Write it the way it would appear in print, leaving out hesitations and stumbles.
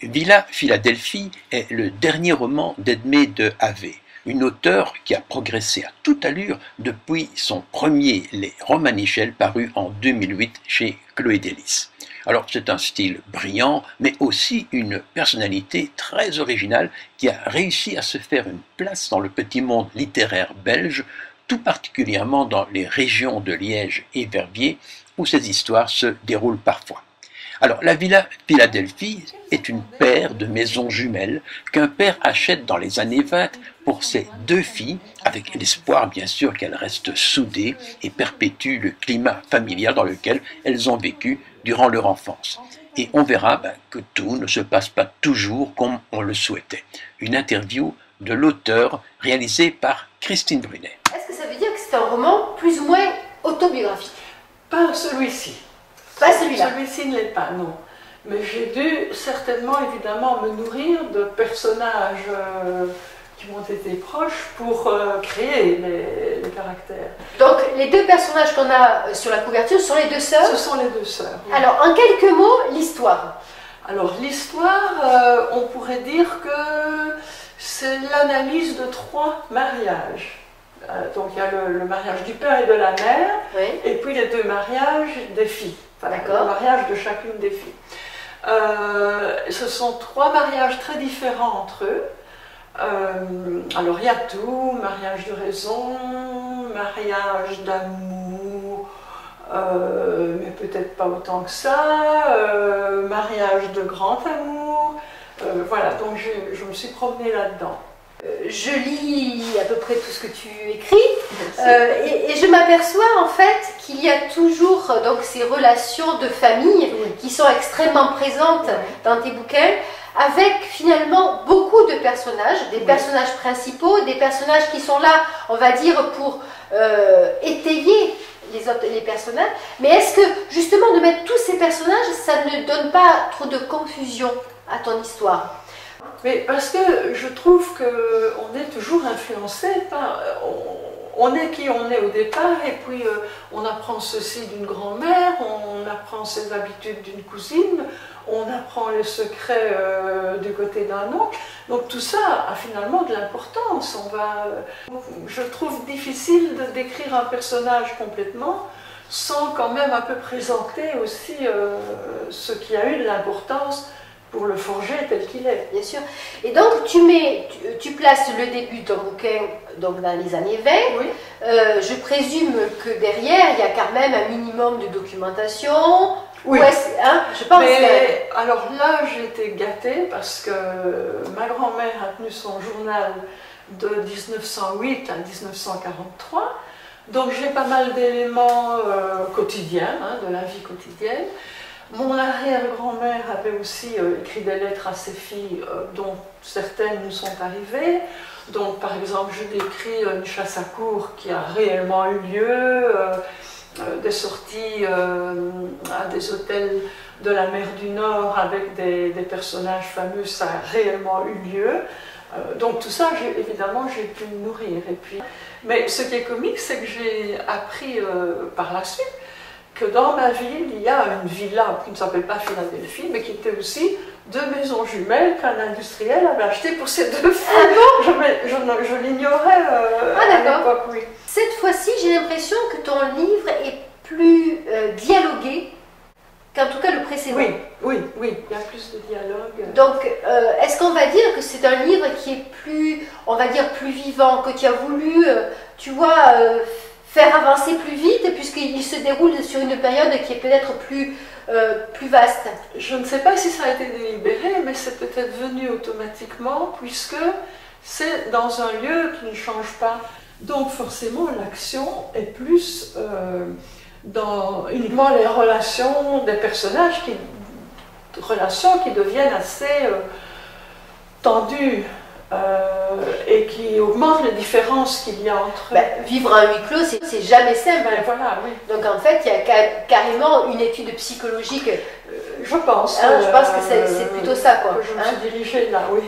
Villa Philadelphie est le dernier roman d'Edmé de Havey, une auteure qui a progressé à toute allure depuis son premier Les Romanichels paru en 2008 chez Chloé Délices. Alors c'est un style brillant, mais aussi une personnalité très originale qui a réussi à se faire une place dans le petit monde littéraire belge, tout particulièrement dans les régions de Liège et Verviers, où ces histoires se déroulent parfois. Alors, la Villa Philadelphie est une paire de maisons jumelles qu'un père achète dans les années 20 pour ses deux filles, avec l'espoir bien sûr qu'elles restent soudées et perpétuent le climat familial dans lequel elles ont vécu durant leur enfance. Et on verra que tout ne se passe pas toujours comme on le souhaitait. Une interview de l'auteur réalisée par Christine Brunet. Est-ce que ça veut dire que c'est un roman plus ou moins autobiographique? Pas celui-ci. Pas celui-là. Celui-ci ne l'est pas, non. Mais j'ai dû certainement, évidemment, me nourrir de personnages qui m'ont été proches pour créer les caractères. Donc, les deux personnages qu'on a sur la couverture sont les deux sœurs? Ce sont les deux sœurs. Alors, en quelques mots, l'histoire. Alors, l'histoire, on pourrait dire que c'est l'analyse de 3 mariages. Donc, il y a le mariage du père et de la mère, Oui. et puis les 2 mariages des filles. Enfin, le mariage de chacune des filles. Ce sont 3 mariages très différents entre eux. Alors il y a tout, mariage de raison, mariage d'amour, mais peut-être pas autant que ça, mariage de grand amour. Voilà, donc je me suis promenée là-dedans. Je lis à peu près tout ce que tu écris et je m'aperçois en fait qu'il y a toujours donc ces relations de famille qui sont extrêmement présentes dans tes bouquins, avec finalement beaucoup de personnages, des personnages principaux, des personnages qui sont là, on va dire, pour étayer les personnages. Mais est-ce que justement de mettre tous ces personnages, ça ne donne pas trop de confusion à ton histoire? Mais parce que je trouve qu'on est toujours influencé par... On est qui on est au départ, et puis on apprend ceci d'une grand-mère, on apprend ses habitudes d'une cousine, on apprend les secrets du côté d'un oncle. Donc tout ça a finalement de l'importance. Je trouve difficile de décrire un personnage complètement sans quand même un peu présenter aussi ce qui a eu de l'importance pour le forger tel qu'il est. Bien sûr. Et donc, tu places le début de ton bouquin donc, dans les années 20. Oui. Je présume que derrière, il y a quand même un minimum de documentation. Oui. Je pense. Mais alors là, j'ai été gâtée parce que ma grand-mère a tenu son journal de 1908 à 1943. Donc j'ai pas mal d'éléments quotidiens, de la vie quotidienne. Mon arrière-grand-mère avait aussi écrit des lettres à ses filles, dont certaines nous sont arrivées. Donc, par exemple, je décris une chasse à courre qui a réellement eu lieu, des sorties à des hôtels de la mer du Nord avec des personnages fameux, ça a réellement eu lieu. Donc tout ça, évidemment, j'ai pu me nourrir. Mais ce qui est comique, c'est que j'ai appris par la suite que dans ma ville, il y a une villa qui ne s'appelle pas Philadelphie, mais qui était aussi 2 maisons jumelles qu'un industriel avait achetées pour ses 2 filles. Ah bon? Je l'ignorais à l'époque, oui. Cette fois-ci, j'ai l'impression que ton livre est plus dialogué qu'en tout cas le précédent. Oui, il y a plus de dialogue. Donc, est-ce qu'on va dire que c'est un livre qui est plus, on va dire, plus vivant, que tu as voulu, tu vois, faire avancer plus vite, puisqu'il se déroule sur une période qui est peut-être plus vaste? Je ne sais pas si ça a été délibéré, mais c'est peut-être venu automatiquement, puisque c'est dans un lieu qui ne change pas. Donc forcément, l'action est plus dans uniquement les relations des personnages, relations qui deviennent assez tendues. Et qui augmente les différences qu'il y a entre eux. Vivre à huis clos, c'est jamais simple. Voilà, oui. Donc en fait, il y a carrément une étude psychologique. Je pense. Je pense que c'est plutôt ça, quoi. Je me suis dirigée là, oui.